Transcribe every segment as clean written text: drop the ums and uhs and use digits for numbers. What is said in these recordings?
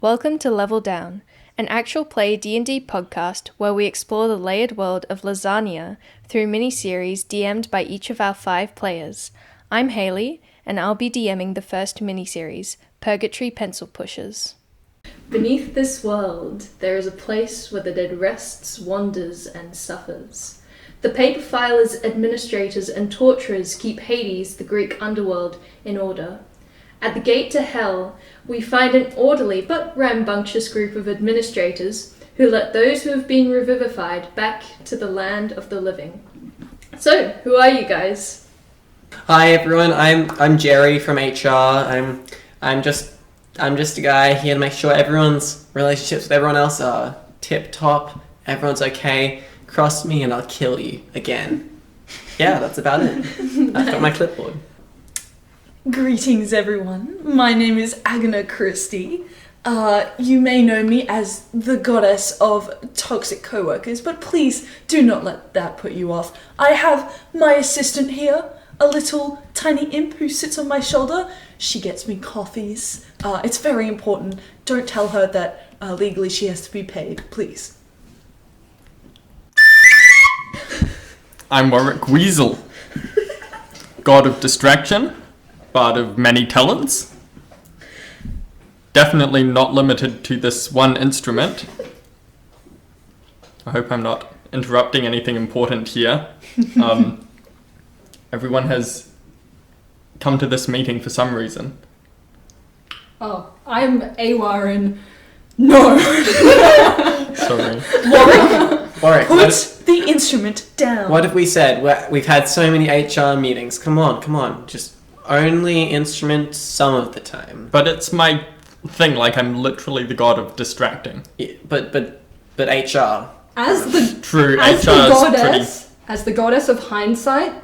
Welcome to Level Down, an actual play D&D podcast where we explore the layered world of lasagna through miniseries DM'd by each of our 5 players. I'm Hailey, and I'll be DMing the first miniseries, Purgatory Pencil Pushers. Beneath this world, there is a place where the dead rests, wanders, and suffers. The paperfilers, administrators, and torturers keep Hades, the Greek Underworld, in order. At the gate to hell, we find an orderly but rambunctious group of administrators who let those who have been revivified back to the land of the living. So, who are you guys? Hi everyone, I'm Jerry from HR. I'm just a guy here to make sure everyone's relationships with everyone else are tip top. Everyone's okay. Cross me and I'll kill you again. Yeah, that's about it. I've got my clipboard. Greetings everyone, my name is Agana Christie. You may know me as the goddess of toxic co-workers, but please do not let that put you off. I have my assistant here, a little tiny imp who sits on my shoulder. She gets me coffees. It's very important. Don't tell her that legally she has to be paid, please. I'm Warwick Weasel, god of distraction. Bard of many talents. Definitely not limited to this one instrument. I hope I'm not interrupting anything important here. Everyone has come to this meeting for some reason. Oh, I'm Awarin. No! Sorry. Warwick, Put the instrument down. what have we said? We've had so many HR meetings. Come on. Just only instrument some of the time. But it's my thing, like I'm literally the god of distracting. Yeah, but HR. As the True, as HR the is goddess, as the goddess of hindsight,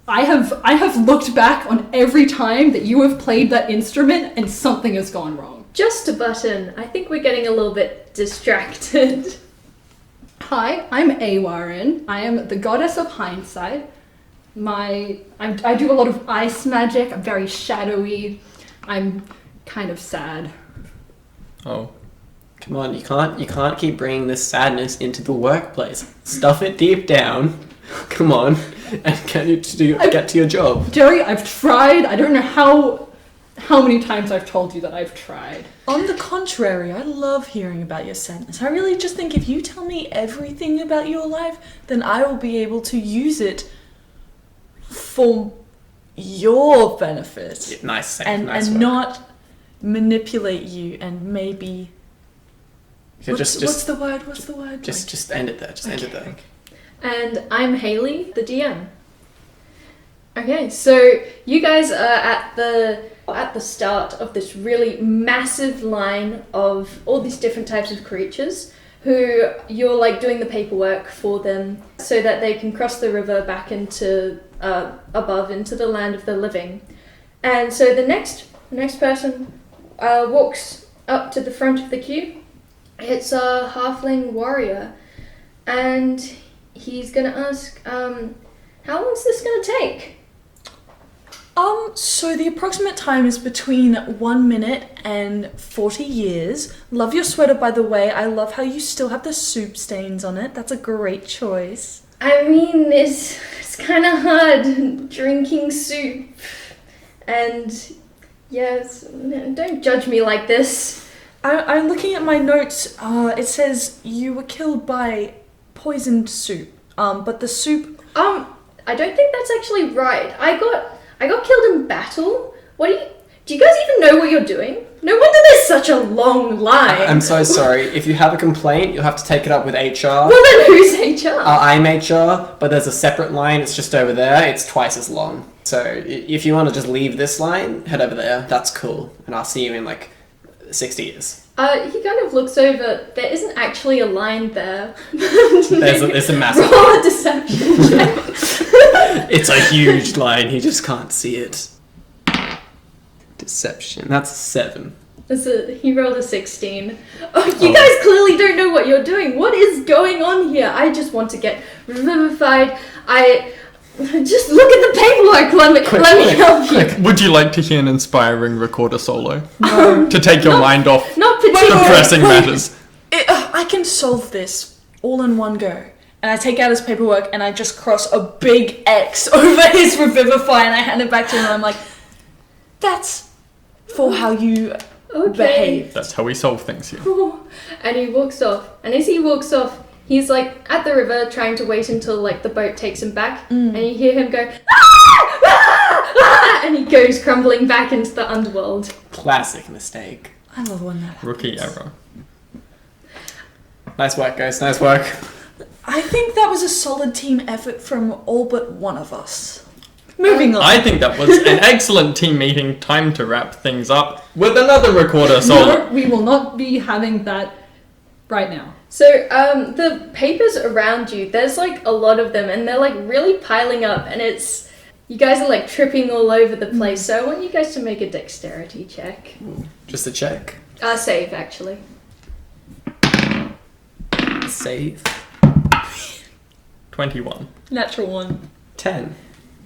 I have looked back on every time that you have played that instrument and something has gone wrong. Just a button. I think we're getting a little bit distracted. Hi, I'm Awarin. I am the goddess of hindsight. I do a lot of ice magic. I'm very shadowy. I'm kind of sad. Oh. Come on, you can't keep bringing this sadness into the workplace. Stuff it deep down. Come on, and get to your job. Jerry, I've tried. I don't know how many times I've told you that I've tried. On the contrary, I love hearing about your sadness. I really just think if you tell me everything about your life, then I will be able to use it for your benefit. Yeah, nice and work. not manipulate you and maybe... Yeah, what's the word? Just end it there. End it there. And I'm Hailey, the DM. Okay, so you guys are at the start of this really massive line of all these different types of creatures who you're like doing the paperwork for them so that they can cross the river back into above into the land of the living. And so the next person walks up to the front of the queue. It's a halfling warrior, and he's gonna ask, how long's this gonna take? So the approximate time is between 1 minute and 40 years. Love your sweater, by the way. I love how you still have the soup stains on it. That's a great choice. I mean, it's kind of hard drinking soup, and yes, don't judge me like this. I'm looking at my notes. It says you were killed by poisoned soup. But the soup... I don't think that's actually right. I got killed in battle. Do you guys even know what you're doing? No wonder there's such a long line. I'm so sorry. If you have a complaint, you'll have to take it up with HR. Well, then who's HR? I'm HR, but there's a separate line. It's just over there. It's twice as long. So if you want to just leave this line, head over there. That's cool. And I'll see you in like 60 years. He kind of looks over. There isn't actually a line there. There's a massive... Roll a deception check. It's a huge line. He just can't see it. Deception. That's 7. He rolled a 16. Oh, you guys clearly don't know what you're doing. What is going on here? I just want to get revivified. Just look at the paperwork. Let me help you. Would you like to hear an inspiring recorder solo? No. To take your mind off Not the particularly. pressing matters. I can solve this all in one go. And I take out his paperwork and I just cross a big X over his revivify and I hand it back to him and I'm like, that's for how you behave. That's how we solve things here. And he walks off. And as he walks off, he's like at the river trying to wait until like the boat takes him back. And you hear him go, "Ah! Ah! Ah!" and he goes crumbling back into the underworld. Classic mistake. I love when that happens. Rookie error. Nice work, guys. Nice work. I think that was a solid team effort from all but one of us. Moving on. I think that was an excellent team meeting. Time to wrap things up with another recorder solo. No, we will not be having that right now. So, the papers around you, there's like a lot of them and they're like really piling up and you guys are like tripping all over the place. So I want you guys to make a dexterity check. Just a check. Save actually. Save. 21. Natural 1. 10.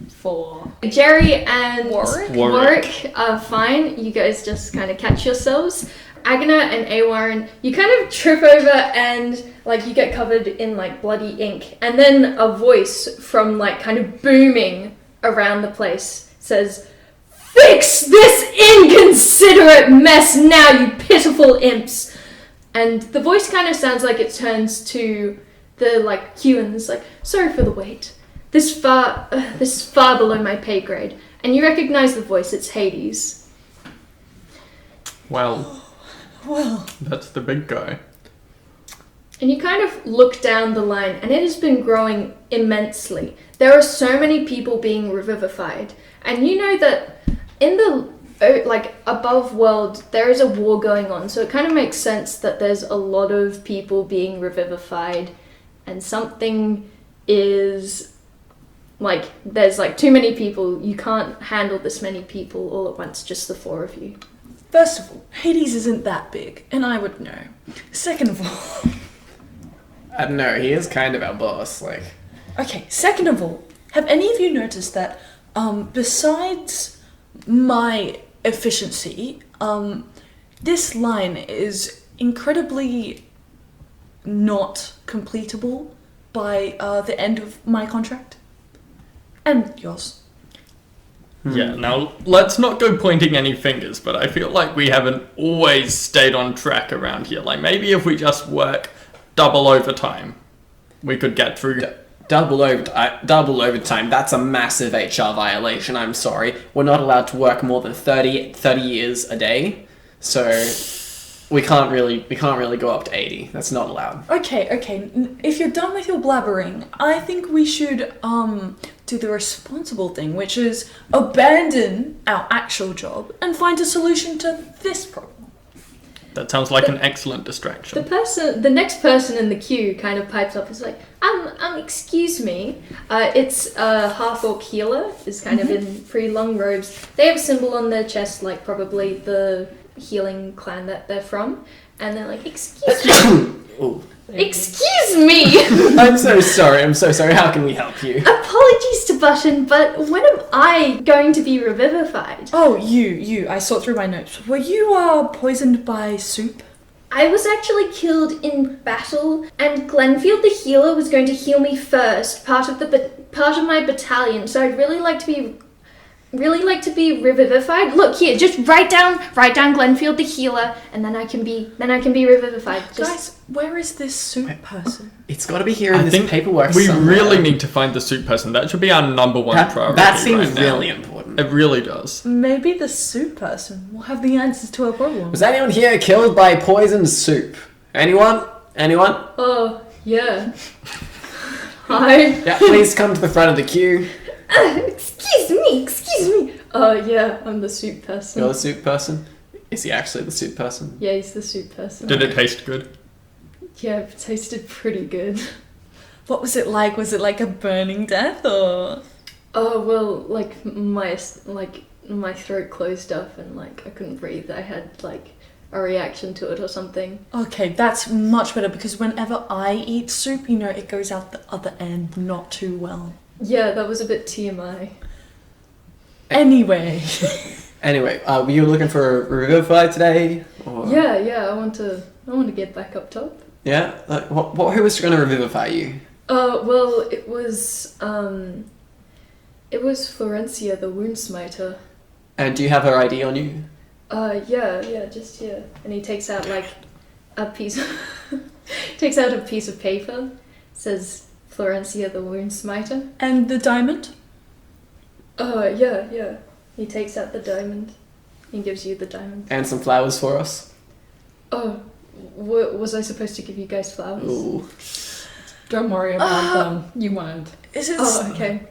4. Jerry and Warwick. are fine. You guys just kind of catch yourselves. Agna and Awarren, you kind of trip over and like you get covered in like bloody ink. And then a voice from like kind of booming around the place says, "Fix this inconsiderate mess now, you pitiful imps." And the voice kind of sounds like it turns to the like queue and is like, "Sorry for the wait. This is far below my pay grade." And you recognize the voice. It's Hades. Well, that's the big guy. And you kind of look down the line, and it has been growing immensely. There are so many people being revivified, and you know that in the like above world there is a war going on. So it kind of makes sense that there's a lot of people being revivified. And something is like, there's like too many people. You can't handle this many people all at once, just the 4 of you. First of all, Hades isn't that big, and I would know. Second of all... I don't know, he is kind of our boss, like... Okay, second of all, have any of you noticed that, besides my efficiency, this line is incredibly not completable by the end of my contract? And yours. Yeah, now let's not go pointing any fingers, but I feel like we haven't always stayed on track around here. Like maybe if we just work double overtime, we could get through. Double overtime, that's a massive HR violation, I'm sorry. We're not allowed to work more than 30 years a day, so we can't really go up to 80. That's not allowed. Okay. If you're done with your blabbering, I think we should do the responsible thing, which is abandon our actual job and find a solution to this problem. That sounds like an excellent distraction. The next person in the queue kind of pipes up. Is like, excuse me. It's a half-orc healer. Is kind of in pretty long robes. They have a symbol on their chest, like probably the healing clan that they're from, and they're like, "Excuse me." Ooh. Excuse me. I'm so sorry. How can we help you? Apologies to Button, but when am I going to be revivified? Oh, you. I saw through my notes. Were you poisoned by soup? I was actually killed in battle, and Glenfield the healer was going to heal me first, part of my battalion. So I'd really like to be revivified. Look here, just write down Glenfield the healer, and then I can be revivified. Guys, where is this soup person? It's got to be here in this paperwork we somewhere. really need to find the soup person. That should be our number one priority. That seems right now. really important. It really does. Maybe the soup person will have the answers to our problem. Was anyone here killed by poisoned soup? Anyone? Oh, yeah. Hi. Yeah, please come to the front of the queue. Excuse me. Oh, yeah, I'm the soup person. You're the soup person? Is he actually the soup person? Yeah, he's the soup person. Did it taste good? Yeah, it tasted pretty good. What was it like? Was it like a burning death or? Oh, well, like my throat closed up and like I couldn't breathe. I had like a reaction to it or something. Okay, that's much better because whenever I eat soup, it goes out the other end not too well. Yeah, that was a bit TMI. Anyway. Anyway, were you looking for a revivified today? Or... Yeah, I want to get back up top. Yeah? Like, who was going to revivify you? Well, it was Florencia, the wound smiter. And do you have her ID on you? Yeah, just here. And he takes out like a piece of paper. Says Florencia, the wound smiter. And the diamond? Yeah. He takes out the diamond. He gives you the diamond. And some flowers for us? Oh, was I supposed to give you guys flowers? Ooh. Don't worry about them. You won't. Is it... Oh, okay.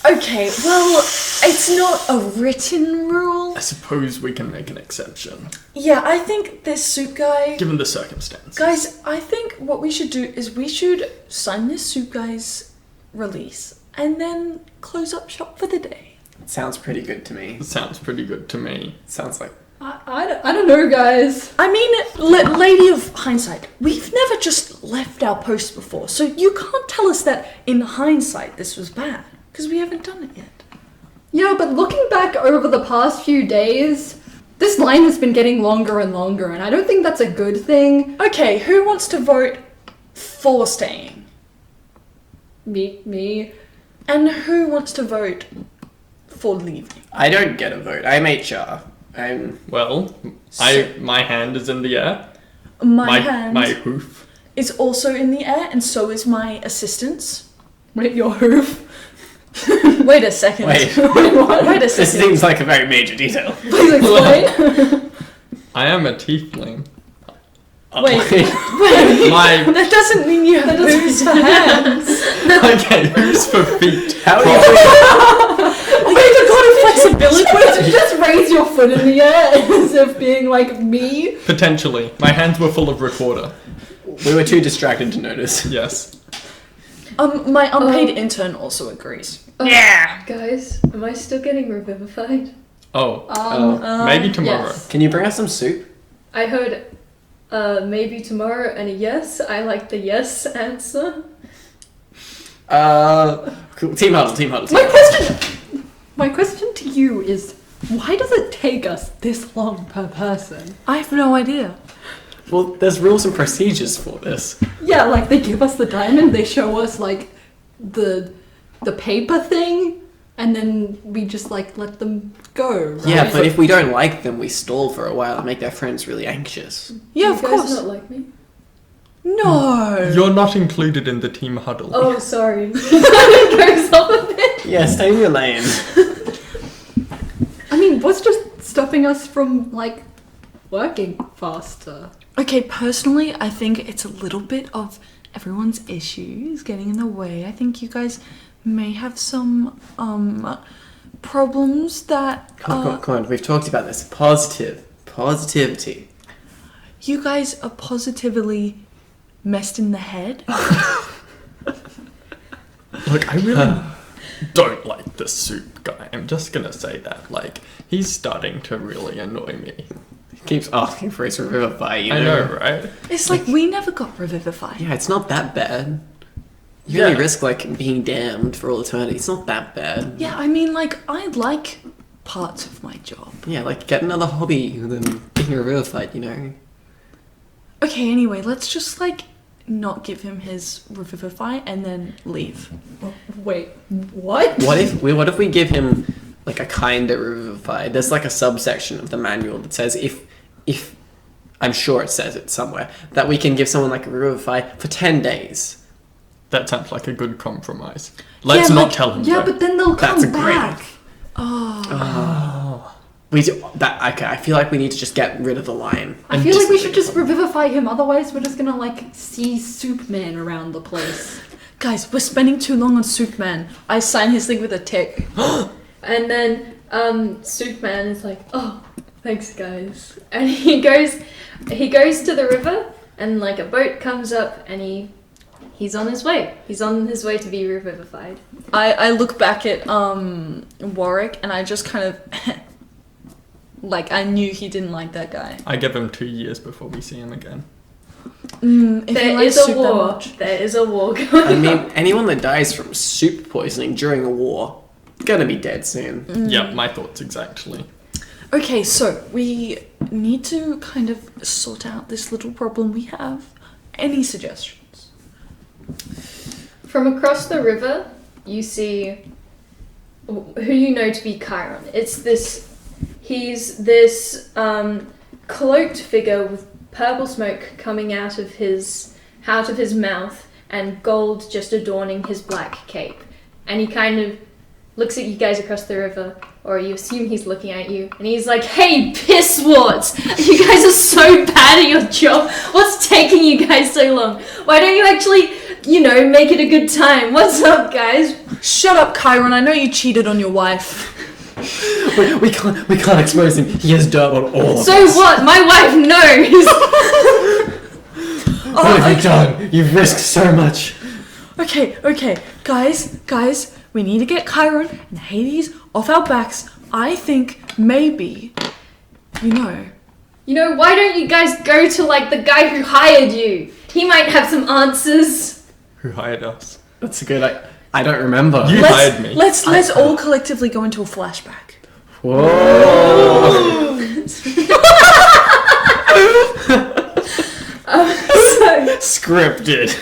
Okay, well, it's not a written rule. I suppose we can make an exception, Yeah, I think this soup guy... given the circumstances. Guys, I think what we should do is we should sign this soup guy's release and then close up shop for the day. Sounds pretty good to me. Sounds pretty good to me. Sounds like... I don't know, guys. I mean, Lady of Hindsight, we've never just left our post before, so you can't tell us that in hindsight this was bad, because we haven't done it yet. Yeah, but looking back over the past few days, this line has been getting longer and longer, and I don't think that's a good thing. Okay, who wants to vote for staying? Me. And who wants to vote for leaving? I don't get a vote. I'm HR. Well, my hand is in the air. My hand My hoof. is also in the air, and so is my assistant's. Wait, your hoof? Wait a second. Wait. Wait a This second. seems like a very major detail. Please explain. I am a tiefling. Wait. My That doesn't mean you have hooves for hands. okay, who's for feet? How are you... Wait, the god of flexibility. Wait, just raise your foot in the air as if being like me. Potentially. My hands were full of recorder. We were too distracted to notice. Yes. My unpaid intern also agrees. Yeah! Guys, am I still getting revivified? Maybe tomorrow. Yes. Can you bring us some soup? I heard maybe tomorrow and a yes. I like the yes answer. Cool. Team huddle. My question to you is, why does it take us this long per person? I have no idea. Well, there's rules and procedures for this. Yeah, like they give us the diamond, they show us like the paper thing, and then we just like let them go, right? Yeah, but if we don't like them, we stall for a while and make their friends really anxious. Yeah, Do of you guys course. not like me? No. You're not included in the team huddle. Oh, sorry. It goes off a bit. Yeah, stay in your lane. I mean, what's just stopping us from like working faster? Okay, personally, I think it's a little bit of everyone's issues getting in the way. I think you guys may have some problems that Come on, we've talked about this. Positivity. you guys are positively messed in the head. Look, I really don't like this soup guy. I'm just gonna say that. Like, he's starting to really annoy me. He keeps asking for his revivify, you know? I know, right? It's like we never got revivified. Yeah, it's not that bad. You Yeah. only risk, like, being damned for all eternity. It's not that bad. Yeah, I mean, like, I like parts of my job. Yeah, like, get another hobby than being revivified, you know? Okay, anyway, let's just, like, not give him his revivify and then leave. Wait, what? What if we give him, like, a kind of revivify? There's, like, a subsection of the manual that says if I'm sure it says it somewhere, that we can give someone, like, a revivify for 10 days. That sounds like a good compromise. Let's Yeah, not like- tell him. Yeah, though. but then they'll That's come a great- back. We do that. Okay, I feel like we need to just get rid of the lion. I feel like we should just revivify him, otherwise we're just gonna like see Soup Man around the place. Guys, we're spending too long on Soup Man. I sign his thing with a tick. And then Superman is like, oh, thanks guys. And he goes to the river and like a boat comes up and he's on his way. He's on his way to be revivified. I look back at Warwick and I just kind of like I knew he didn't like that guy. I give him 2 years before we see him again. If There you like is a soup that war. much. There is a war going I on. mean, anyone that dies from soup poisoning during a war, gonna be dead soon. Yeah, my thoughts exactly. Okay, so we need to kind of sort out this little problem we have. Any suggestions? From across the river, you see who you know to be Chiron. He's this cloaked figure with purple smoke coming out of his mouth and gold just adorning his black cape. And he kind of looks at you guys across the river, or you assume he's looking at you, and he's like, "Hey, pisswarts! You guys are so bad at your job. What's taking you guys so long? Why don't you actually, make it a good time? What's up, guys?" Shut up, Chiron. I know you cheated on your wife. We can't expose him. He has dirt on all of So us. what? My wife knows! What have you done? You've risked so much. Okay. Guys, we need to get Chiron and Hades off our backs. I think maybe, Why don't you guys go to, the guy who hired you? He might have some answers. Who hired us? That's a good. I don't remember. You hired me. let's all collectively go into a flashback. Whoa. Scripted.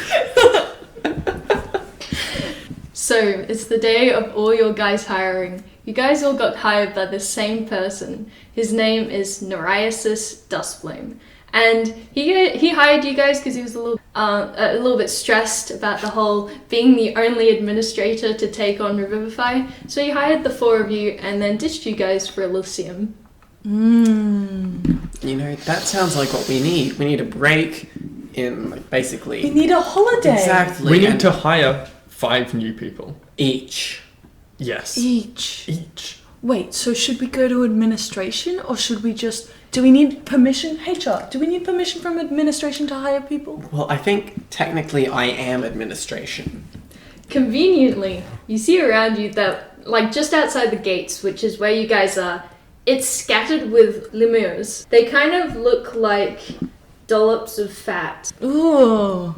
So, it's the day of all your guys hiring. You guys all got hired by the same person. His name is Nereus Dustflame. And he hired you guys because he was a little bit stressed about the whole being the only administrator to take on Revivify. So he hired the four of you and then ditched you guys for Elysium. That sounds like what we need. We need a break in, basically... We need a holiday. Exactly. We need to hire 5 new people. Each. Yes. Each. Wait, so should we go to administration or should we just... Do we need permission? HR, do we need permission from administration to hire people? Well, I think technically I am administration. Conveniently, you see around you that, just outside the gates, which is where you guys are, it's scattered with lemurs. They kind of look like dollops of fat. Ooh.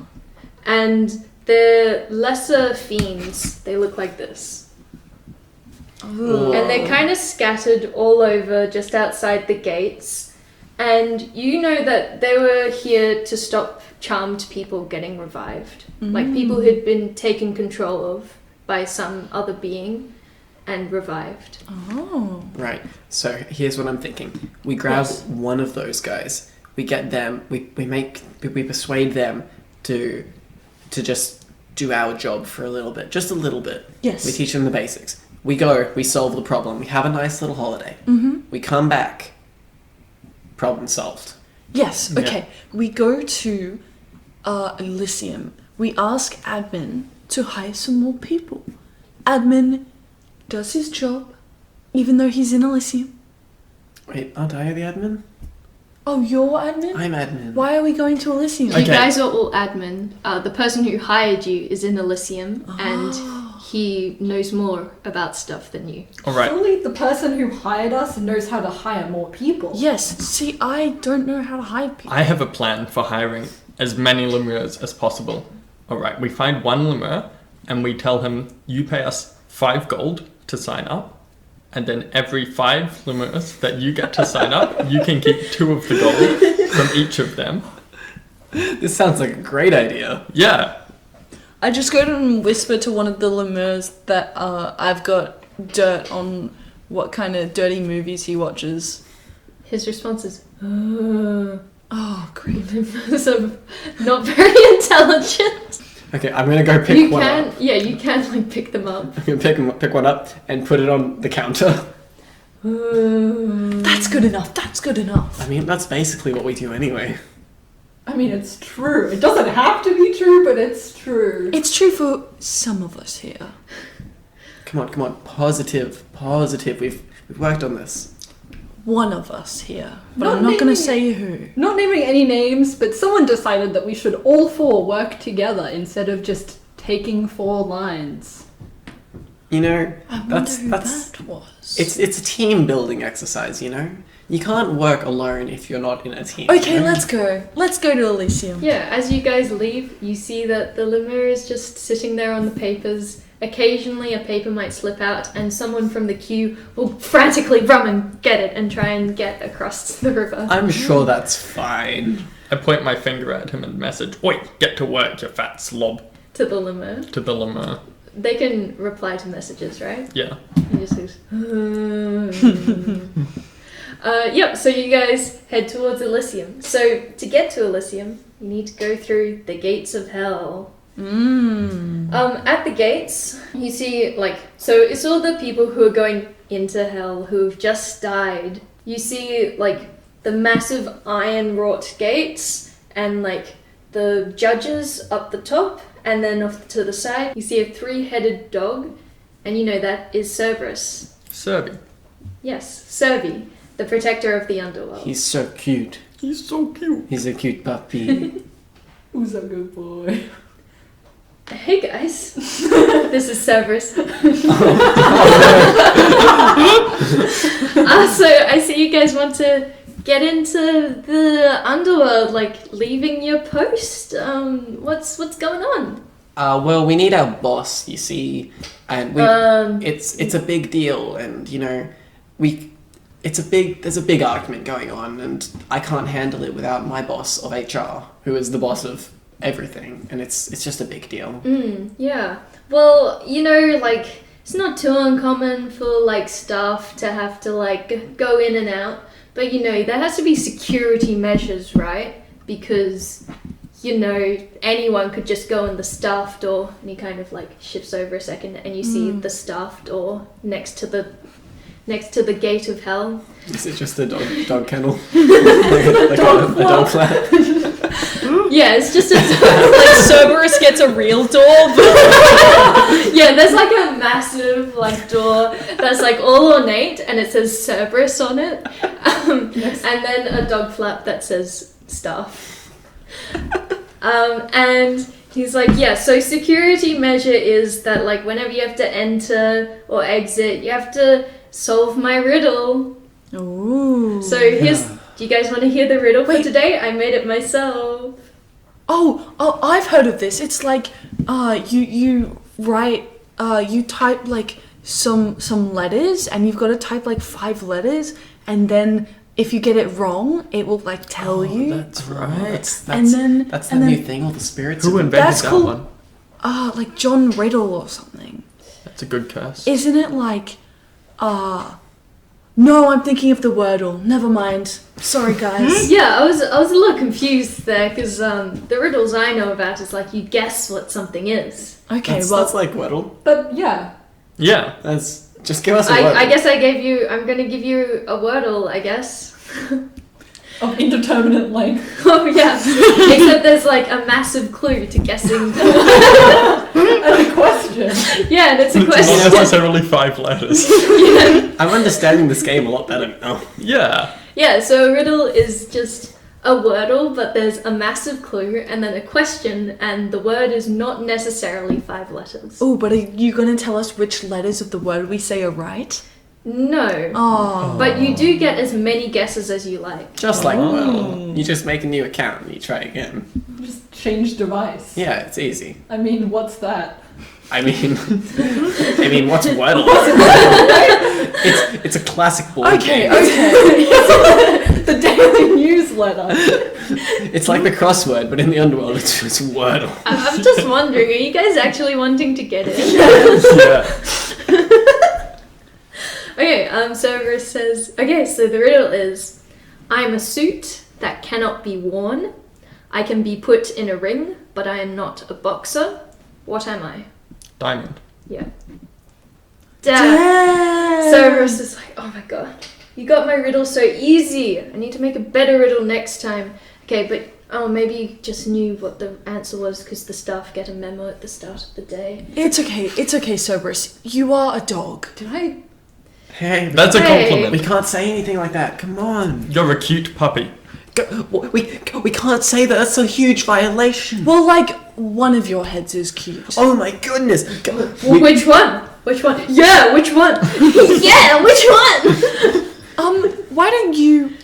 And they're lesser fiends. They look like this. Ooh. And they're kind of scattered all over just outside the gates. And you know that they were here to stop charmed people getting revived. Like people who'd been taken control of by some other being and revived. Oh. Right. So here's what I'm thinking. We grab one of those guys. We get them. We persuade them to just do our job for a little bit. Just a little bit. Yes. We teach them the basics. We go, we solve the problem, we have a nice little holiday. We come back, problem solved. Yes, Yeah. okay. We go to Elysium. We ask admin to hire some more people. Admin does his job, even though he's in Elysium. Wait, aren't I the admin? Oh, you're admin? I'm admin. Why are we going to Elysium? You Okay. guys are all admin. The person who hired you is in Elysium and he knows more about stuff than you. All right. Surely the person who hired us knows how to hire more people. Yes, see, I don't know how to hire people. I have a plan for hiring as many lemurs as possible. All right. We find one lemur and we tell him, you pay us 5 gold to sign up. And then every 5 lemurs that you get to sign up, you can keep 2 of the gold from each of them. This sounds like a great idea. Yeah. I just go and whisper to one of the lemurs that I've got dirt on what kind of dirty movies he watches. His response is, Oh, great. so not very intelligent. Okay, I'm gonna go pick one up. You can pick them up. I'm gonna pick one up and put it on the counter. That's good enough. I mean, that's basically what we do anyway. I mean, it's true. It doesn't have to be true, but it's true. It's true for some of us here. Come on. Positive. We've worked on this. One of us here. But Not I'm not going naming- to say who. Not naming any names, but someone decided that we should all 4 work together instead of just taking 4 lines. You know, I wonder that's who that was. it's a team building exercise. You know, You can't work alone if you're not in a team. Okay, let's go. Let's go to Elysium. Yeah, as you guys leave, you see that the lemur is just sitting there on the papers. Occasionally a paper might slip out and someone from the queue will frantically run and get it and try and get across the river. I'm sure that's fine. I point my finger at him and message, "Oi, get to work, you fat slob." To the lemur. To the lemur. They can reply to messages, right? Yeah. He just goes, yep, so you guys head towards Elysium. So to get to Elysium, you need to go through the gates of hell. At the gates, you see, so it's all the people who are going into hell who've just died. You see, the massive iron-wrought gates and, the judges up the top, and then off to the side, you see a 3-headed dog, and you know that is Cerberus. Serby. Yes, Serby, the protector of the underworld. He's so cute. He's so cute. He's a cute puppy. Who's a good boy? Hey guys, this is Cerberus. So I see you guys want to get into the underworld, leaving your post. What's going on? Well, we need our boss, you see, and it's a big deal, and there's a big argument going on, and I can't handle it without my boss of HR, who is the boss of everything, and it's just a big deal. Yeah. Well, it's not too uncommon for staff to have to go in and out, but there has to be security measures, right? Because anyone could just go in the staff door, and he kind of shifts over a second, and you see the staff door next to the gate of hell. Is it just a dog kennel? a dog flap? Yeah, it's just Cerberus gets a real door. yeah, there's a massive door that's all ornate, and it says Cerberus on it, and then a dog flap that says staff. And he's so security measure is that whenever you have to enter or exit, you have to solve my riddle. Ooh. So do you guys want to hear the riddle for today? I made it myself. Oh, I've heard of this. It's you write, you type some letters, and you've got to type 5 letters, and then if you get it wrong, it will tell you. That's right. That's the new thing. All the spirits. Who invented That's that called- one? John Riddle or something. That's a good curse. Isn't it no, I'm thinking of the Wordle. Never mind. Sorry, guys. Yeah, I was a little confused there because the riddles I know about is you guess what something is. Okay, That's like Weddle. But yeah. Yeah. Just give us a Wordle. I guess I'm going to give you a Wordle, I guess. Of indeterminate length. Oh, yeah. Except there's a massive clue to guessing. And a question. Yeah, and it's a It's question. not necessarily 5 letters. Yeah. I'm understanding this game a lot better now. Yeah. Yeah, so a riddle is just a wordle, but there's a massive clue and then a question, and the word is not necessarily 5 letters. Oh, but are you going to tell us which letters of the word we say are right? No. Oh. But you do get as many guesses as you like. Just like Weddle. You just make a new account and you try again. Just change device. Yeah, it's easy. I mean, what's that? I mean, what's Weddle? It's a classic board game. Okay. The daily newsletter. It's like the crossword, but in the underworld, it's just Wordle. I'm just wondering, are you guys actually wanting to get in? Yeah. Okay, Cerberus says, okay, so the riddle is, I'm a suit that cannot be worn. I can be put in a ring, but I am not a boxer. What am I? Diamond. Yeah. Damn. Cerberus is oh my god, you got my riddle so easy. I need to make a better riddle next time. Okay, but maybe you just knew what the answer was because the staff get a memo at the start of the day. It's okay, Cerberus. You are a dog. Did I? Hey, That's a Hey. compliment. we can't say anything like that. Come on. You're a cute puppy. We can't say that. That's a huge violation. Well, one of your heads is cute. Oh my goodness. Which one? Which one? Yeah, which one? Yeah, which one? why don't you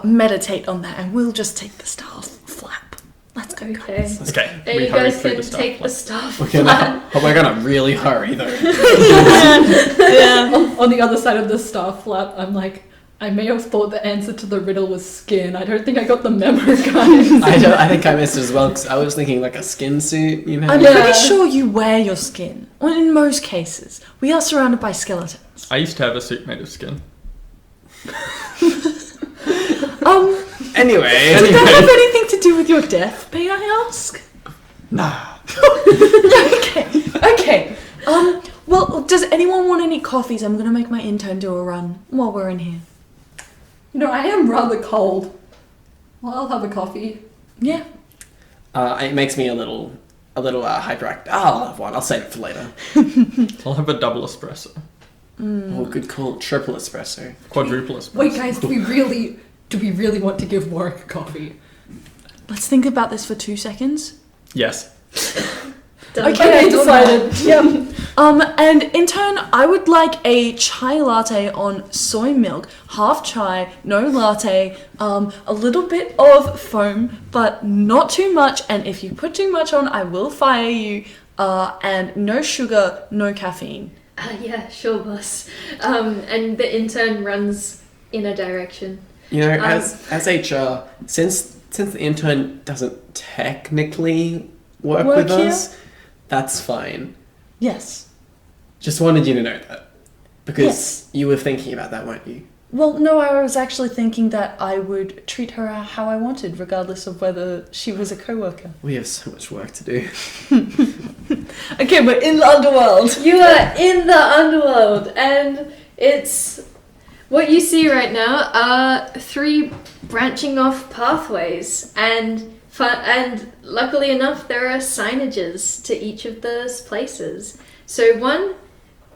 meditate on that, and we'll just take the staff flap. Let's go, guys. Okay. And we you hurry guys through can the staff take the flap. staff. We're gonna really hurry though. On the other side of the staff flap, I'm like, I may have thought the answer to the riddle was skin. I don't think I got the memo, guys. I think I missed as well because I was thinking like a skin suit. You know. I'm pretty sure you wear your skin. Well, in most cases, we are surrounded by skeletons. I used to have a suit made of skin. Anyway. Did that have anything to do with your death, may I ask? Nah. Okay. Well, does anyone want any coffees? I'm gonna make my intern do a run while we're in here. You know, I am rather cold. Well, I'll have a coffee. Yeah. It makes me a little hyperactive. I'll have one. I'll save it for later. I'll have a double espresso. Oh, good call. Triple espresso. Quadruple espresso. Wait, guys, do we really want to give Warwick a coffee? Let's think about this for 2 seconds. Yes. Okay, I decided. Yep. And in turn, I would like a chai latte on soy milk, half chai, no latte, a little bit of foam, but not too much. And if you put too much on, I will fire you. And no sugar, no caffeine. Yeah, sure, boss. And the intern runs in a direction. You know, as HR, since the intern doesn't technically work with here? us, that's fine. Yes. Just wanted you to know that. Because Yes. you were thinking about that, weren't you? Well, no, I was actually thinking that I would treat her how I wanted, regardless of whether she was a coworker. We have so much work to do. Okay, we're in the underworld. You are in the underworld, and it's what you see right now are 3 branching off pathways, and luckily enough, there are signages to each of those places. So one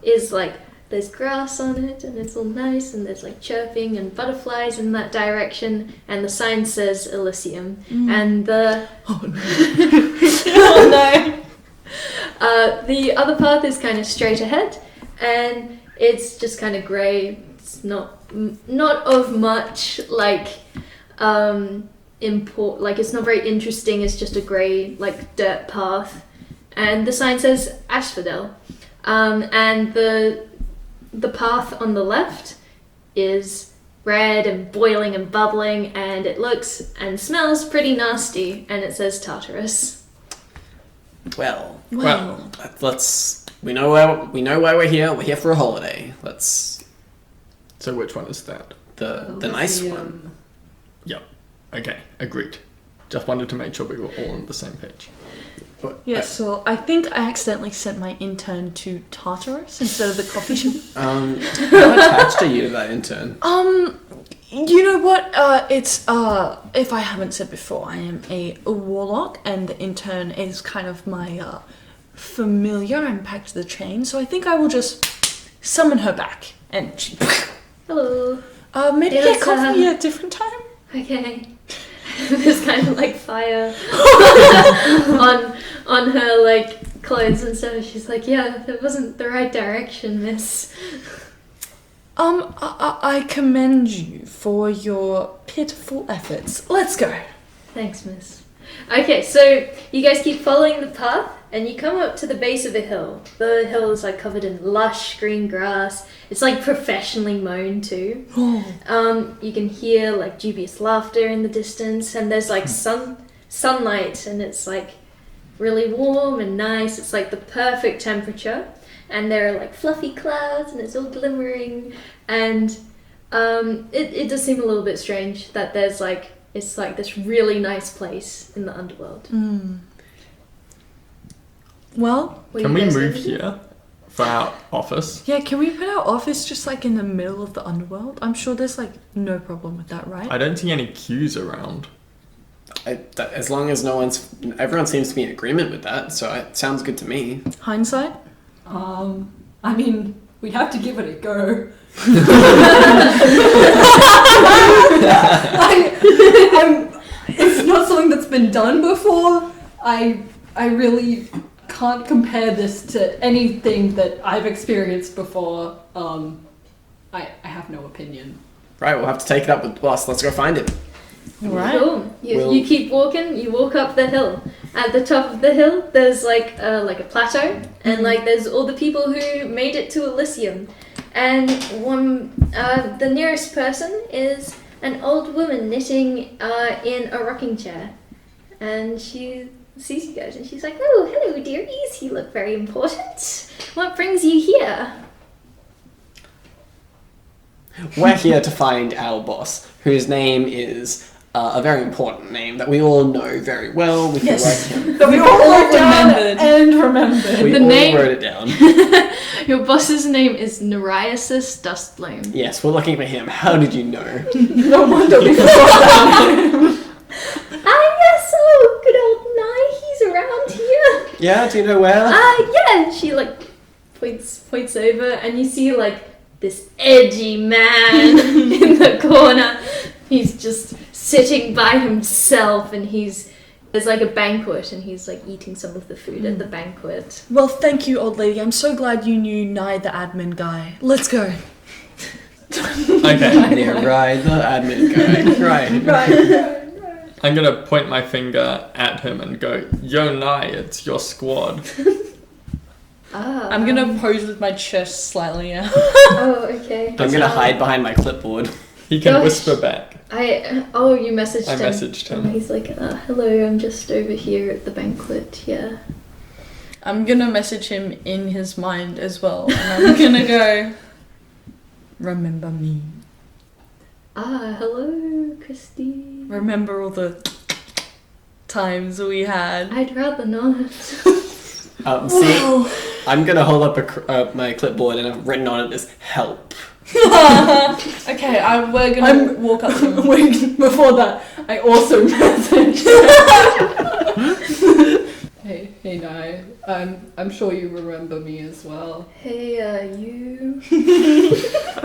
is like there's grass on it, and it's all nice, and there's like chirping and butterflies in that direction, and the sign says Elysium, and the Oh no. oh no. The other path is kind of straight ahead, and it's just kind of grey. It's not of much like it's not very interesting. It's just a grey like dirt path, and the sign says Asphodel, and the path on the left is red and boiling and bubbling, and it looks and smells pretty nasty, and it says Tartarus. Well, Well, we know why we're here. We're here for a holiday. So which one is that? The nice one. Yep. Okay, agreed. Just wanted to make sure we were all on the same page. But, yes, so I think I accidentally sent my intern to Tartarus instead of the coffee shop. how attached are you to that intern? You know what? It's if I haven't said before, I am a warlock, and the intern is kind of my familiar and packed to the chain. So I think I will just summon her back, and she, Hello. maybe Yeah, get coffee at a different time. Okay. There's kind of like fire on her like clothes and stuff. She's like, yeah, that wasn't the right direction, miss. I commend you for your pitiful efforts. Let's go. Thanks, miss. Okay, so you guys keep following the path, and you come up to the base of a hill. The hill is like covered in lush green grass. It's like professionally mown too. You can hear like dubious laughter in the distance, and there's like sunlight, and it's like really warm and nice. It's like the perfect temperature, and there are like fluffy clouds, and it's all glimmering, and it does seem a little bit strange that there's like it's like this really nice place in the underworld. Well, What Can are you we guys move gonna do? here for our office? yeah, can we put our office just like in the middle of the underworld? I'm sure there's like no problem with that, right? I don't see any queues around. As long as everyone seems to be in agreement with that, so it sounds good to me. Hindsight? I mean, we'd have to give it a go. It's not something that's been done before. I really can't compare this to anything that I've experienced before. I have no opinion. Right, we'll have to take it up with the boss. Let's go find him. Right. Cool. We'll- You keep walking. You walk up the hill. At the top of the hill, there's like a plateau, and like there's all the people who made it to Elysium, and the nearest person is an old woman knitting in a rocking chair, and she sees you guys and she's like, "Oh, hello, dearies. You look very important. What brings you here?" We're here to find our boss, whose name is a very important name that we all know very well. We can Yes. write him. That we all wrote down remembered. and remembered. We The all name- wrote it down. Your boss's name is Nereasus Dustbloom. Yes, we're looking for him. How did you know? No wonder we forgot. Yes, oh, good old Nye, he's around here. Yeah, do you know where? Yeah. She like points over, and you see like this edgy man in the corner. He's just sitting by himself, and there's like a banquet, and he's like eating some of the food at the banquet. Well, thank you, old lady. I'm so glad you knew Nye, the admin guy. Let's go. Okay. Yeah, right, the admin guy. Right. I'm gonna point my finger at him and go, "Yo, Nye, it's your squad." I'm gonna pose with my chest slightly out. Oh, okay. I'm gonna hide behind my clipboard. He can Gosh. whisper back. You messaged I him. messaged And him. he's like, hello, I'm just over here at the banquet, yeah. I'm gonna message him in his mind as well. And I'm gonna go, remember me. Hello, Christy. Remember all the times we had. I'd rather not. See, I'm gonna hold up my clipboard and I've written on it as help. Okay, we're gonna walk up to him. Wait, before that, I also messaged. Hey, Nye. I'm sure you remember me as well. Hey, you.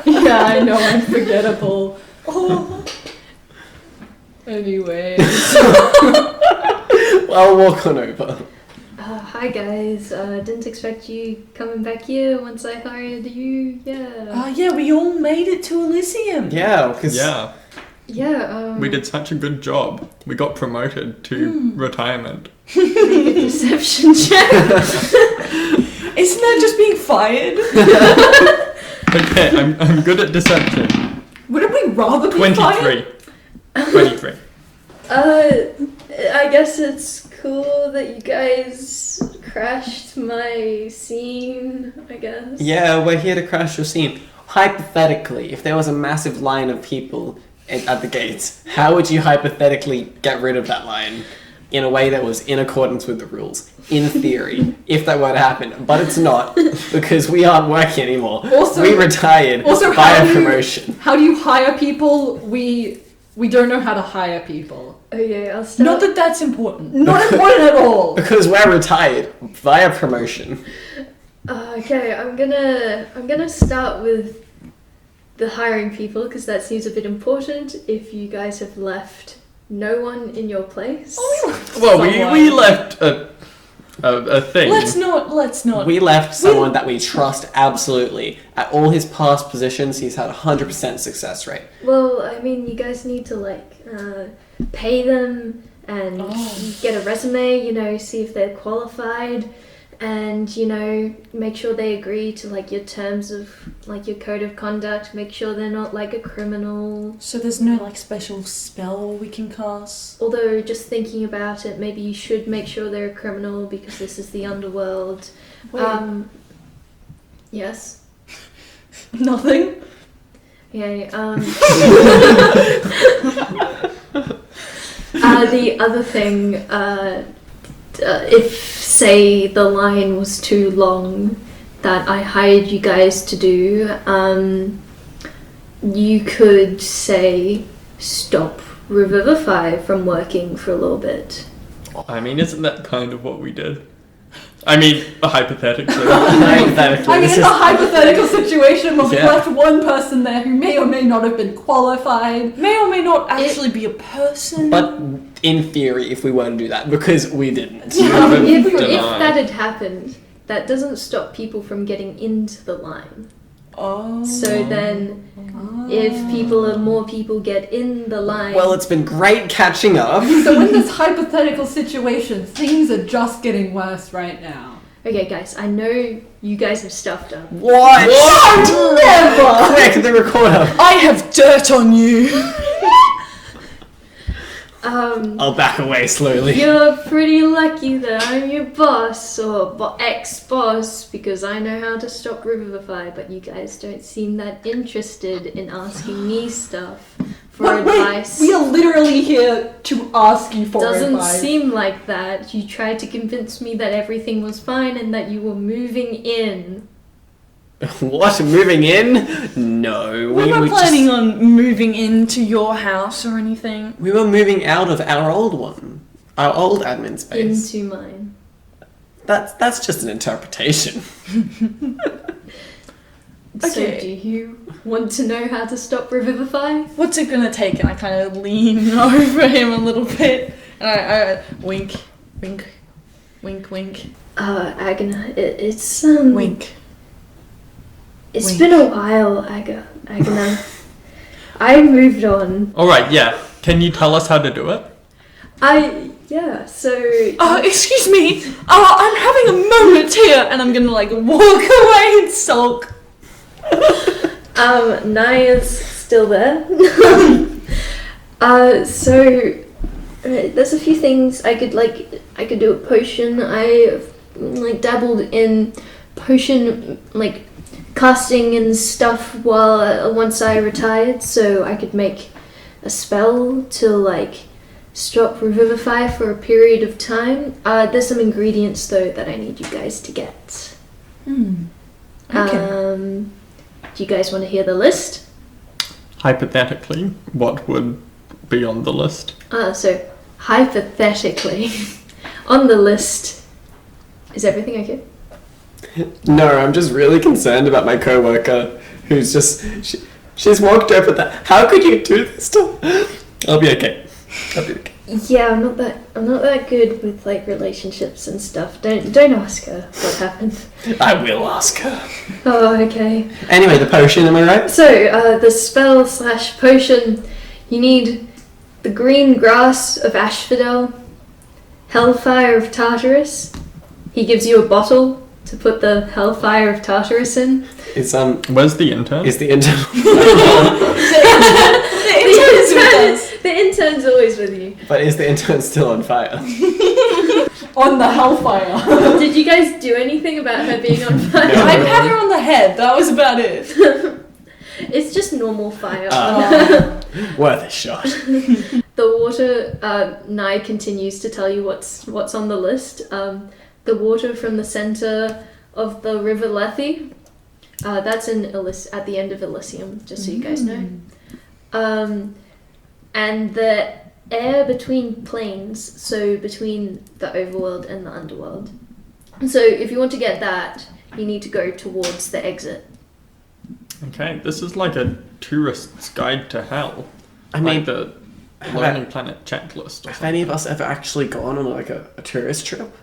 Yeah, I know I'm forgettable. Oh. Anyway. I'll walk on over. Hi guys, didn't expect you coming back here once I hired you, yeah. Yeah, we all made it to Elysium. Yeah, because Yeah, Yeah, we did such a good job. We got promoted to retirement. make a deception check. Isn't that just being fired? Okay, I'm good at deception. Wouldn't we rather be fired? 23. I guess it's cool that you guys crashed my scene, I guess. Yeah, we're here to crash your scene. Hypothetically, if there was a massive line of people at the gates, how would you hypothetically get rid of that line in a way that was in accordance with the rules? In theory, if that were to happen. But it's not, because we aren't working anymore. Also- we retired also, by how a do you- promotion. How do you hire people? We don't know how to hire people. Okay, I'll start. Not that that's important. Not important at all. Because we're retired via promotion. Okay, I'm gonna start with the hiring people because that seems a bit important. If you guys have left no one in your place. Well, we left a thing. Let's not. We left someone that we trust absolutely. At all his past positions, he's had 100% success rate. Well, I mean, you guys need to pay them and get a resume. See if they're qualified, and make sure they agree to your terms of your code of conduct. Make sure they're not a criminal. So there's no special spell we can cast? Although, just thinking about it, maybe you should make sure they're a criminal because this is the underworld. Wait. Yes. Nothing? Okay, the other thing, if, say, the line was too long that I hired you guys to do, you could, say, stop Revivify from working for a little bit. I mean, isn't that kind of what we did? I mean, hypothetically. Hypothetically, I mean, this in is- a hypothetical situation where we Yeah. left one person there who may or may not have been qualified. May or may not actually be a person. But in theory, if we were to do that, because we didn't. If Denied. that had happened, that doesn't stop people from getting into the line. Oh. So then, if more people get in the line... Well, it's been great catching up. So in this hypothetical situation, things are just getting worse right now. Okay, guys, I know you guys have stuffed up. What? No, never! Quick, the recorder. I have dirt on you. I'll back away slowly. You're pretty lucky that I'm your boss, or ex-boss, because I know how to stop Revivify, but you guys don't seem that interested in asking me stuff for advice. Wait, we are literally here to ask you for Doesn't advice. seem like that. You tried to convince me that everything was fine and that you were moving in. What? Moving in? No. We weren't planning on moving into your house or anything. We were moving out of our old one. Our old admin space. Into mine. That's just an interpretation. So Okay. do you want to know how to stop Revivify? What's it gonna take? And I kind of lean over him a little bit, and I wink, wink, wink, wink, Agna, it's wink. It's Wink. been a while, Agna. I moved on. Alright, yeah. Can you tell us how to do it? So... Excuse me. I'm having a moment here, and I'm gonna like walk away and sulk. Naya's still there. There's a few things I could do a potion. I dabbled in potion casting and stuff once I retired, so I could make a spell to stop Revivify for a period of time. There's some ingredients though that I need you guys to get. Okay. Do you guys want to hear the list? Hypothetically, what would be on the list? So hypothetically, on the list, is everything okay? No, I'm just really concerned about my coworker who's just she's walked over that. How could you do this to? I'll be okay. Yeah, I'm not that good with relationships and stuff. Don't ask her what happened. I will ask her. Oh, okay. Anyway, the potion, am I right? So, the spell / potion, you need the green grass of Asphodel, Hellfire of Tartarus. He gives you a bottle to put the Hellfire of Tartarus in. Is Where's the intern? Is the intern? The intern's always with you. But is the intern still on fire? On the hellfire. Did you guys do anything about her being on fire? No. I pat her on the head. That was about it. It's just normal fire. Worth a shot. The water, Nye continues to tell you what's on the list. The water from the center of the River Lethe, that's at the end of Elysium, just so you guys know. And the air between planes, so between the overworld and the underworld. So if you want to get that, you need to go towards the exit. Okay, this is like a tourist's guide to hell. I mean, the Lonely Planet checklist. Have any of us ever actually gone on a tourist trip?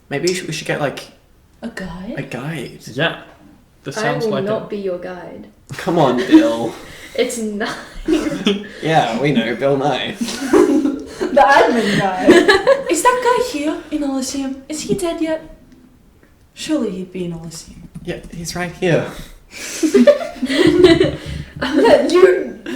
Maybe we should get A guy? a guide. Yeah, this I sounds will like not be your guide. Come on, Bill. It's not. Yeah, we know, Bill Nye. The admin guy. Is that guy here in Elysium? Is he dead yet? Surely he'd be in Elysium. Yeah, he's right here. You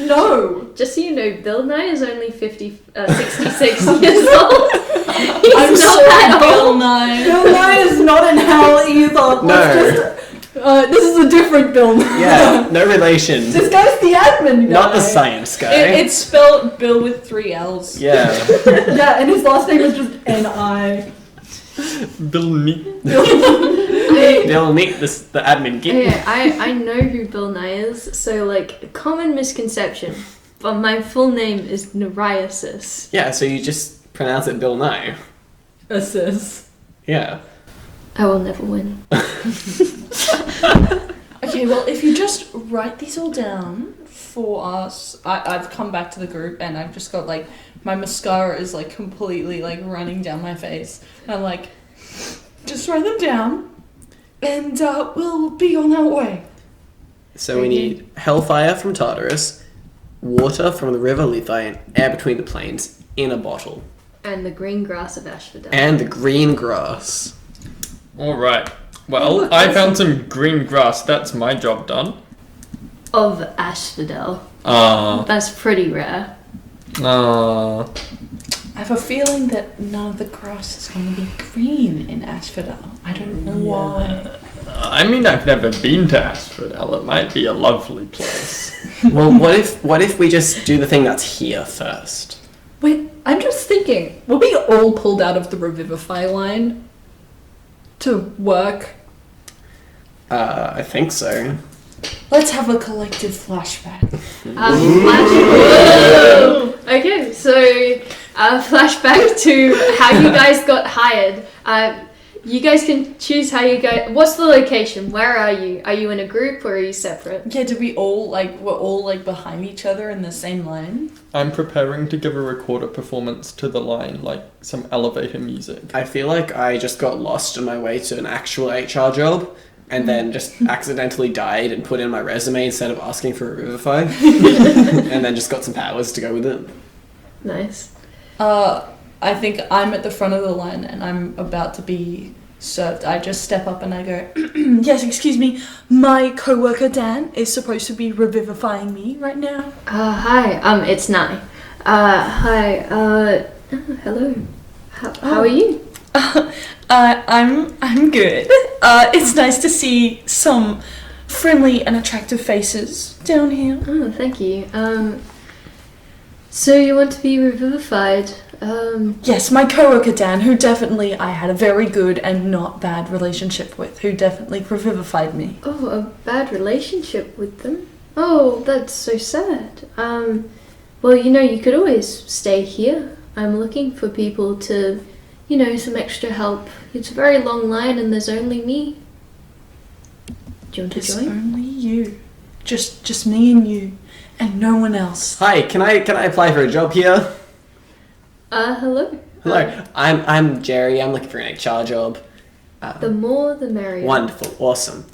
know. Just so you know, Bill Nye is only 66 years old. He's I'm not sorry, that Bill old. Nye. Bill Nye is not in hell either. No. This is a different Bill Nye. Yeah, no relation. This guy's the admin guy. Not the science guy. It's spelled Bill with 3 L's. Yeah. Yeah, and his last name is just N-I. Bill Neat. They'll meet the admin geek. Okay, I know who Bill Nye is, so a common misconception, but my full name is Neriasis. Yeah, so you just pronounce it Bill Nye. Assist. Yeah. I will never win. Okay, well, if you just write these all down for us, I've come back to the group and I've just got my mascara is completely running down my face. And I'm just write them down and we'll be on our way. So we need hellfire from Tartarus, water from the river Lethae, and air between the plains in a bottle. And the green grass of Asphodel. And the green grass. Alright. Well, I found some green grass. That's my job done. Of Asphodel. Ah. That's pretty rare. I have a feeling that none of the grass is going to be green in Asphodel. I don't know why. I mean, I've never been to Asphodel. It might be a lovely place. Well, what if we just do the thing that's here first? Wait, I'm just thinking, were we all pulled out of the Revivify line to work? I think so. Let's have a collective flashback. Whoa! Okay, so flashback to how you guys got hired. You guys can choose how you guys. What's the location? Where are you? Are you in a group or are you separate? Yeah, we're all behind each other in the same line? I'm preparing to give a recorder performance to the line, like some elevator music. I feel like I just got lost on my way to an actual HR job and then just accidentally died and put in my resume instead of asking for a Revivify. And then just got some powers to go with it. Nice. I think I'm at the front of the line and I'm about to be served. I just step up and I go, yes, excuse me, my coworker Dan is supposed to be revivifying me right now. Hi, it's Nai. Hi, hello. How are you? I'm good. It's nice to see some friendly and attractive faces down here. Oh, thank you. So you want to be revivified? Yes, my coworker Dan, who definitely I had a very good and not bad relationship with, who definitely revivified me. Oh, a bad relationship with them? Oh, that's so sad. Well, you could always stay here. I'm looking for people to, some extra help. It's a very long line and there's only me. Do you want to join? Only you. Just me and you. And no one else. Hi, can I apply for a job here? Hello. Hello, I'm Jerry. I'm looking for an HR job. The more the merrier. Wonderful, awesome.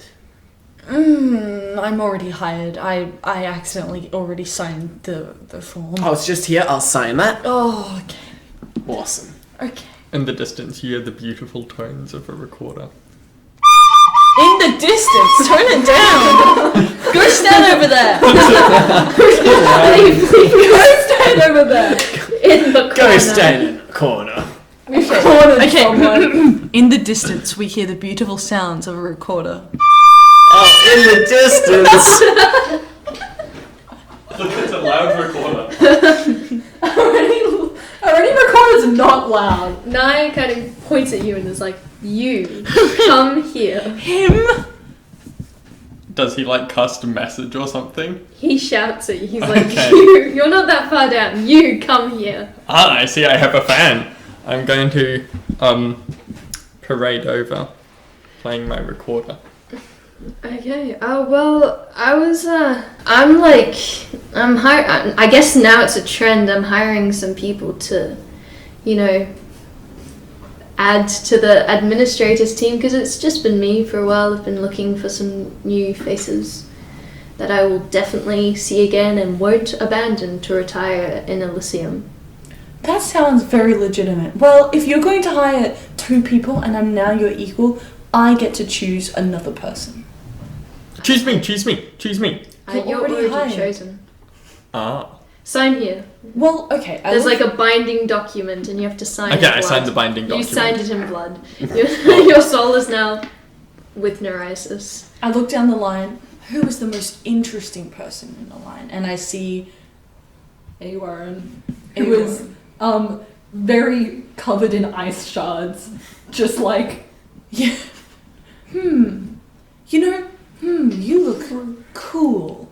I'm already hired. I accidentally already signed the form. Oh, it's just here. I'll sign that. Oh, okay. Awesome. Okay. In the distance, you hear the beautiful tones of a recorder. In the distance, turn it down. Go stand over there. Go stand over there. In the corner. Go stand in the corner. Okay. In the distance, we hear the beautiful sounds of a recorder. Oh, in the distance. Look, it's a loud recorder. Already recorder's not loud. Nai kind of points at you and is like, you, come here. Him? Does he cast a message or something? He shouts at you. He's Okay. like, you're not that far down. You, come here. Ah, I see I have a fan. I'm going to, parade over, playing my recorder. Okay. Well, I guess now it's a trend. I'm hiring some people to, add to the administrators team because it's just been me for a while. I've been looking for some new faces that I will definitely see again and won't abandon to retire in Elysium. That sounds very legitimate. Well, if you're going to hire 2 people and I'm now your equal, I get to choose another person. Choose me! You're already already hired. chosen. Ah. Sign here. Well, okay. There's a binding document and you have to sign it. Okay, I blood. signed the binding You document. signed it in blood. Your soul is now with Neurisis. I look down the line. Who is the most interesting person in the line? And I see A. Warren, who is very covered in ice shards, just yeah. You look cool.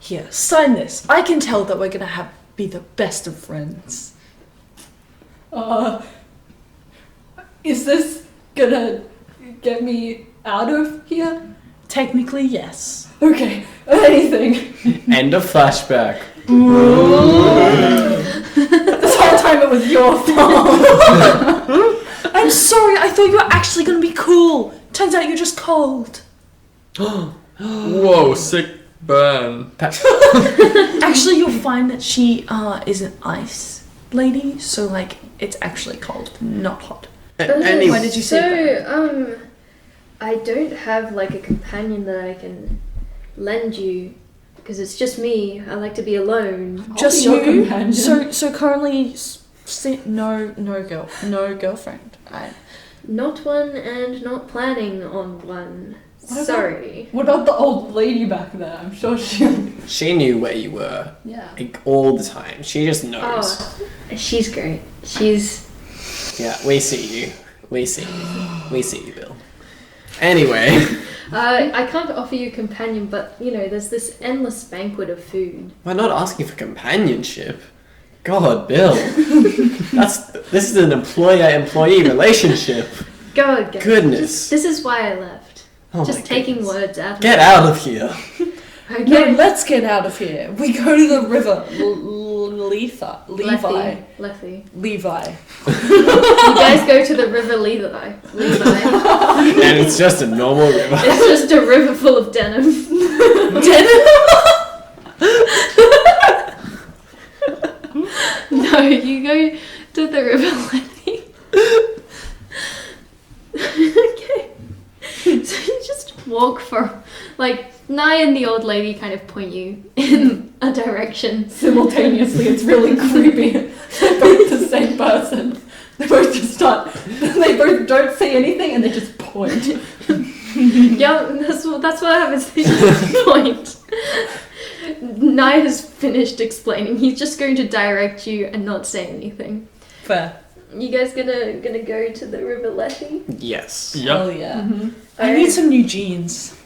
Here, sign this. I can tell that we're gonna be the best of friends. Is this gonna get me out of here? Technically, yes. Okay, anything. End of flashback. This whole time it was your fault. I'm sorry, I thought you were actually gonna be cool. Turns out you're just cold. Whoa, sick burn. Actually, you'll find that she is an ice lady, so like it's actually cold, not hot. Anyway, Why did you say that? I don't have like a companion that I can lend you because it's just me. I like to be alone. Just I'll be your you? companion. So currently, no girlfriend. Not one and not planning on one. What about- Sorry. What about the old lady back there? I'm sure she. she knew where you were Yeah. like, all the time. She just knows. Oh, she's great. She's Yeah, we see you. We see you. We see you, Bill. Anyway, I can't offer you a companion, but you know, there's this endless banquet of food. we're not asking for companionship. God, Bill. This is an employer-employee relationship. God, guys, Goodness. this is why I left. Oh Just my taking goodness. words out of Get it. out of here. Okay. No, let's get out of here. We go to the river. Levi. Lethe. Levi. You guys go to the river Levi. And it's just a normal river. It's just a river full of denim. No, you go to the river Lethe. Okay. So you just walk for, like, Nye and the old lady kind of point you in a direction. Simultaneously, it's really creepy. They're both the same person. They both just start. They both don't say anything and they just point. Yeah, that's what happens. They just point. Nye has finished explaining. He's just going to direct you and not say anything. Fair. You guys gonna go to the river Lethe? Yes. Yep. Oh yeah. Mm-hmm. I need some new jeans.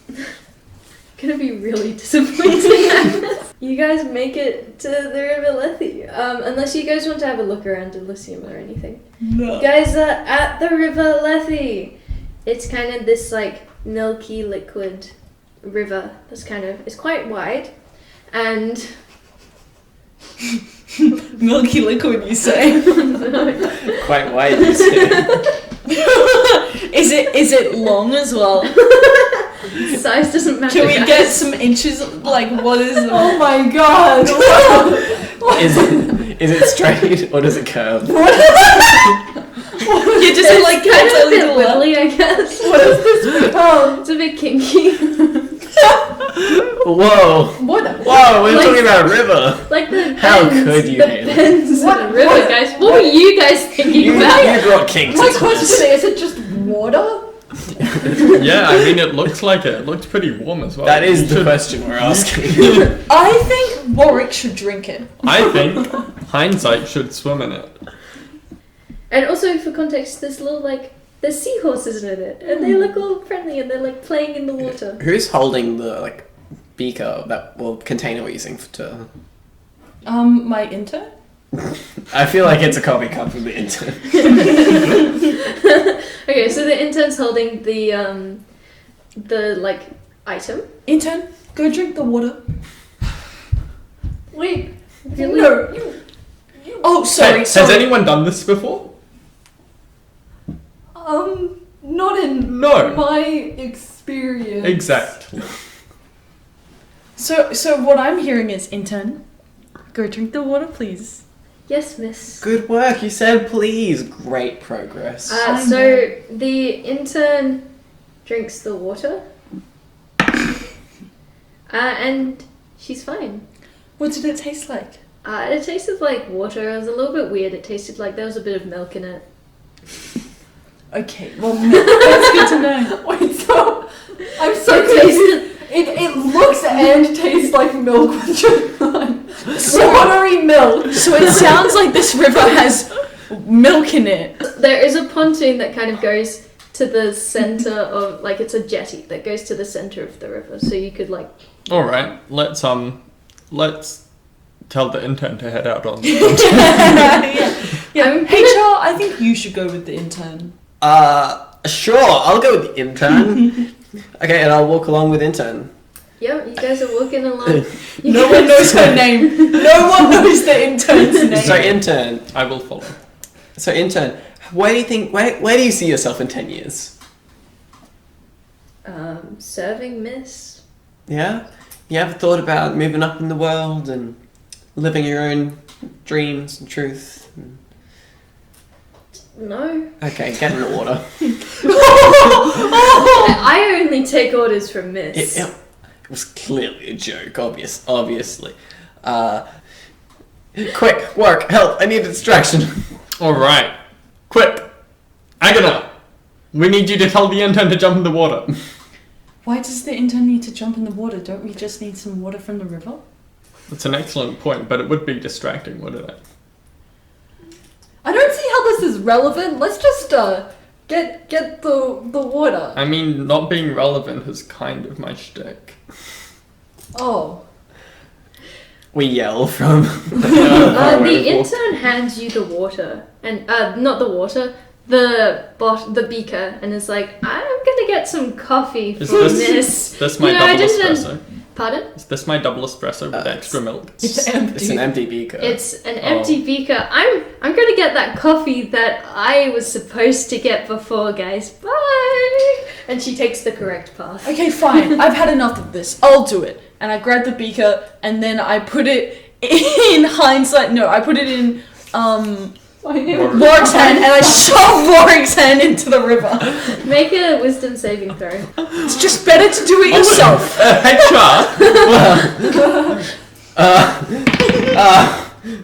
Gonna be really disappointing. You guys make it to the river Lethe, unless you guys want to have a look around Elysium or anything. No. You guys are at the river Lethe. It's kind of this like milky liquid river that's it's quite wide, and Milky liquid, you say? Quite wide, you say. Is it long as well? size doesn't matter. Can we guys. get some inches? Like, what is? Oh my god! Is it straight or does it curve? You just It's like kind of a totally bit wibbly, I guess. What is this become? It's a bit kinky. Whoa. What? Whoa, we're Like- talking about a river. Like the bends. How could you, The Hailey? bends of What- the river, what- guys. What were you guys thinking You about? brought kink to My this. question is it just water? Yeah, I mean, it looks like it. It looks pretty warm as well. That You is the should- question we're asking. I think Warwick should drink it. I think hindsight should swim in it. And also, for context, there's there's seahorses in it, and they look all friendly, and they're like playing in the water. Who's holding the beaker container we're using to? My intern. I feel like it's a coffee cup for the intern. Okay, so the intern's holding the item. Intern, go drink the water. Wait. Really? No. Oh, sorry. Has sorry. anyone done this before? Not in No. my experience. Exactly. So what I'm hearing is, intern, go drink the water, please. Yes, miss. Good work. You said please. Great progress. I So the intern drinks the water, and she's fine. What did it taste like? It tasted like water. It was a little bit weird. It tasted like there was a bit of milk in it. Okay, well, that's good to know. Wait, so I'm so It confused. It looks and tastes like milk with watery milk. So it sounds like this river has milk in it. There is a pontoon that kind of goes to the center of, it's a jetty that goes to the center of the river. So you could All right. Let's tell the intern to head out on. Yeah. I'm HR, I think you should go with the intern. Sure. I'll go with the intern. Okay, and I'll walk along with intern. Yeah, you guys are walking along. No one knows her name. No one knows the intern's name. So intern. I will follow. So intern. Where do you think? Where do you see yourself in 10 years? Serving miss. Yeah? You ever thought about moving up in the world and living your own dreams and truth? No. Okay, get in the water. I only take orders from Miss. It was clearly a joke, obviously. Quick, work, help, I need a distraction. Alright. Quick. Agana, we need you to tell the intern to jump in the water. Why does the intern need to jump in the water? Don't we just need some water from the river? That's an excellent point, but it would be distracting, wouldn't it? I don't see how this is relevant. Let's just get the water. I mean, not being relevant is kind of my shtick. Oh. We yell from... The intern hands you the water, and not the water, the beaker, and is like, I'm gonna get some coffee for Miss. Is this my I double didn't- espresso? Pardon? Is this my double espresso with extra milk? It's empty. It's an empty beaker. It's an empty beaker. I'm gonna get that coffee that I was supposed to get before, guys. Bye. And she takes the correct path. Okay, fine. I've had enough of this. I'll do it. And I grab the beaker and then I put it in hindsight. No, I put it in Warwick's hand and I shove Warwick's hand into the river. Make a wisdom saving throw. It's just better to do it yourself.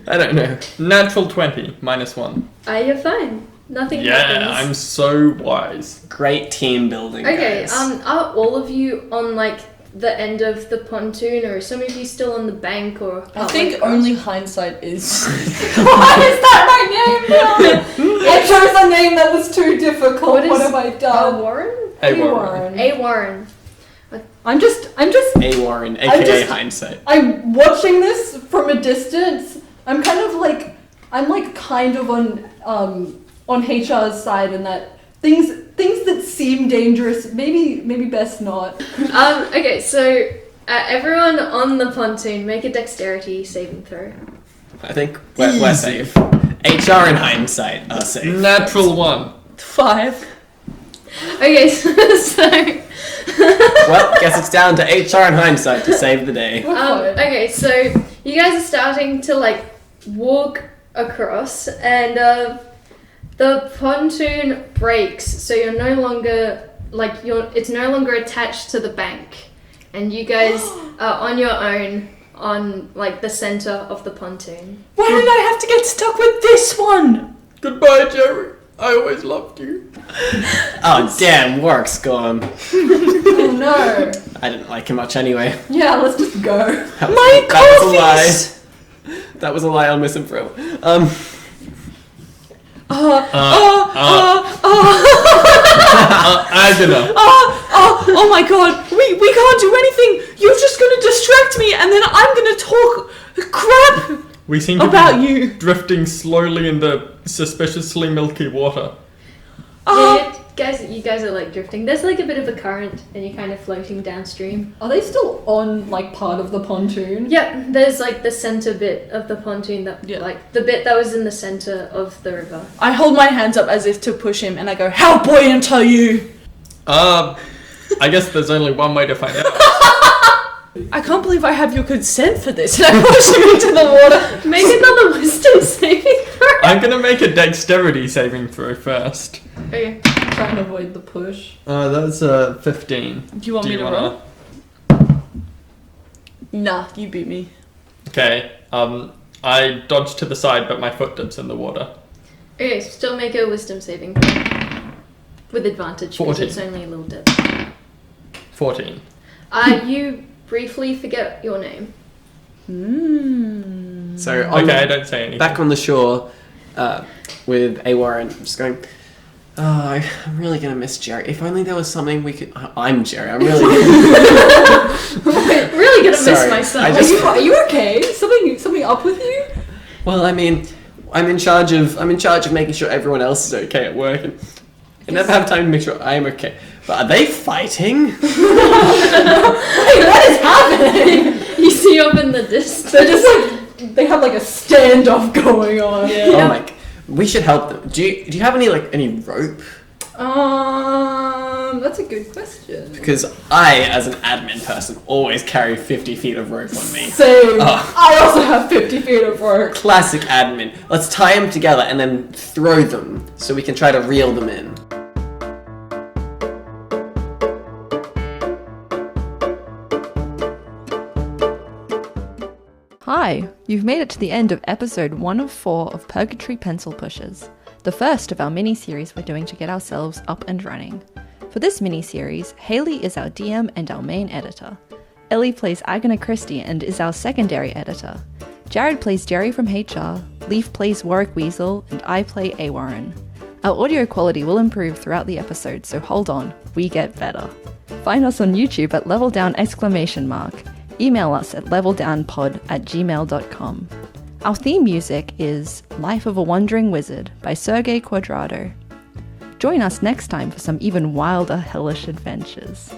I don't know. Natural 20, -1. You're fine. Nothing Yeah, happens. I'm so wise. Great team building, Okay, guys. are all of you on like the end of the pontoon, or are some of you still on the bank, or I think only hindsight is. Why is that my name now? I chose a name that was too difficult. What have I done? Warren? Hey, Warren. A Warren. I'm just A. Warren, aka just- Hindsight. I'm watching this from a distance. I'm kind of like kind of on HR's side in that things that seem dangerous, maybe best not. Okay, so everyone on the pontoon, make a dexterity saving throw. I think we're safe. HR and Hindsight are safe. Natural 1. 5. Okay, so Well, guess it's down to HR and Hindsight to save the day. okay, so you guys are starting to like walk across, and the pontoon breaks, so you're no longer it's no longer attached to the bank, and you guys are on your own on like the center of the pontoon. Why did I have to get stuck with this one? Goodbye, Jerry. I always loved you. Oh, damn, Warwick's gone. Oh no. I didn't like him much anyway. Yeah, let's just go. My That was a coffees! lie. That was a lie, I'll miss him forever. Agana. Oh my god, we can't do anything. You're just gonna distract me and then I'm gonna talk crap We seem to about be you. drifting slowly in the suspiciously milky water. You guys are like drifting. There's like a bit of a current, and you're kind of floating downstream. Are they still on like part of the pontoon? Yep, there's like the center bit of the pontoon that, like the bit that was in the center of the river. I hold my hands up as if to push him and I go, how buoyant are you? I guess there's only one way to find out. I can't believe I have your consent for this. And I push him into the water. Make another wisdom saving throw. I'm gonna make a dexterity saving throw first. Okay. Trying to avoid the push. That's 15. Do you want me to roll? Nah, you beat me. Okay, I dodge to the side, but my foot dips in the water. Okay, still make a wisdom saving throw. With advantage, because 14. it's only a little dip. 14. You briefly forget your name. So, Okay, I don't say anything. back on the shore with A. Warren, I'm just going, I'm really going to miss Jerry. If only there was something we could... I'm Jerry, I'm really... Really gonna miss Sorry, myself. I just- Are you okay? Something up with you? Well, I mean, I'm in charge of making sure everyone else is okay at work, and I never have time to make sure I'm okay. But are they fighting? Wait, what is happening? You see up in the distance. They're just like they have like a standoff going on. Yeah. Oh my! We should help them. Do you have any rope? That's a good question. Because I, as an admin person, always carry 50 feet of rope on me. Same. Oh. I also have 50 feet of rope. Classic admin. Let's tie them together and then throw them so we can try to reel them in. Hi, you've made it to the end of episode 1 of 4 of Purgatory Pencil Pushers, the first of our mini-series we're doing to get ourselves up and running. For this mini-series, Hailey is our DM and our main editor. Ellie plays Agatha Christie and is our secondary editor. Jared plays Jerry from HR, Leaf plays Warwick Weasel, and I play A. Warren. Our audio quality will improve throughout the episode, so hold on, we get better. Find us on YouTube at leveldown! Email us at leveldownpod@gmail.com. Our theme music is Life of a Wandering Wizard by Sergei Quadrado. Join us next time for some even wilder hellish adventures.